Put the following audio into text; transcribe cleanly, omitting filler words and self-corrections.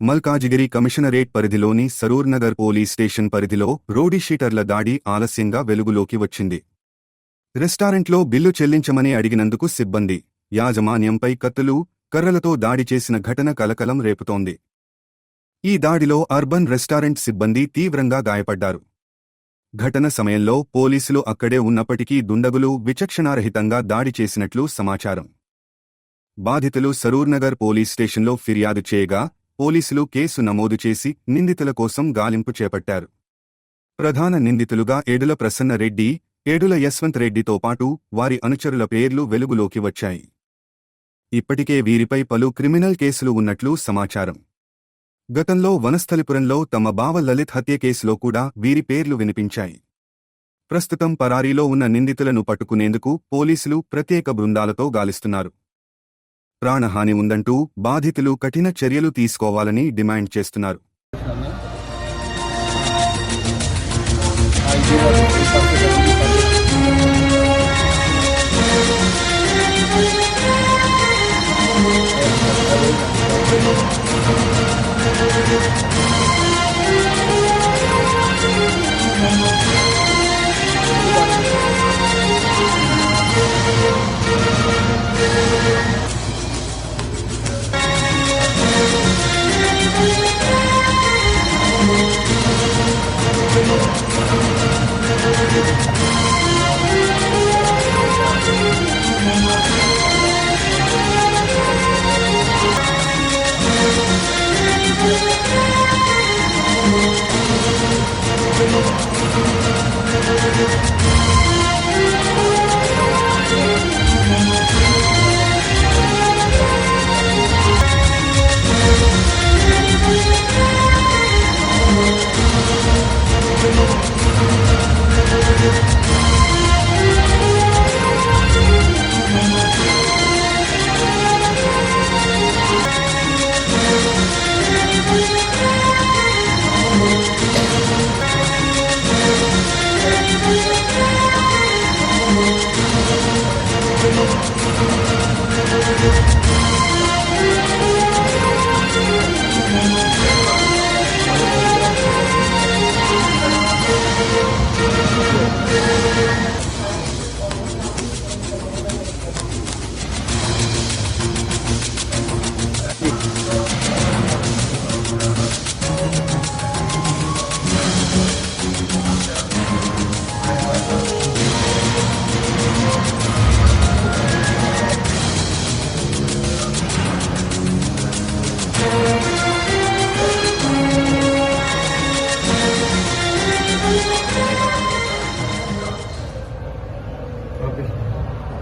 Malkajgiri commissionerate పరిధిలోని Saroor Nagar police station పరిధిలో రోడీషీటర్ల దాడి ఆలస్యంగా వెలుగులోకి వచ్చింది. రెస్టారెంట్లో బిల్లు చెల్లించమని అడిగినందుకు సిబ్బంది, యాజమాన్యంపై కత్తులు, కర్రలతో దాడి చేసిన ఘటన కలకలం రేపుతోంది. ఈ దాడిలో అర్బన్ రెస్టారెంట్ సిబ్బంది తీవ్రంగా గాయపడ్డారు. ఘటన సమయంలో పోలీసులు అక్కడే ఉన్నప్పటికీ దుండగులు విచక్షణారహితంగా దాడి చేసినట్లు సమాచారం. బాధితులు సరూర్నగర్ పోలీస్ స్టేషన్లో ఫిర్యాదు చేయగా పోలీసులు కేసు నమోదు చేసి నిందితుల కోసం గాలింపు చేపట్టారు. ప్రధాన నిందితులుగా ఏడుల ప్రసన్నరెడ్డి, ఏడుల యశ్వంత్ రెడ్డితో పాటు వారి అనుచరుల పేర్లు వెలుగులోకి వచ్చాయి. ఇప్పటికే వీరిపై పలు క్రిమినల్ కేసులు ఉన్నట్లు సమాచారం. గతంలో వనస్థలిపురంలో తమ బావ లలిత్ హత్య కేసులో కూడా వీరి పేర్లు వినిపించాయి. ప్రస్తుతం పరారీలో ఉన్న నిందితులను పట్టుకునేందుకు పోలీసులు ప్రత్యేక బృందాలతో గాలిస్తున్నారు. ప్రాణహాని ఉందంటూ బాధితులు కఠిన చర్యలు తీసుకోవాలని డిమాండ్ చేస్తున్నారు.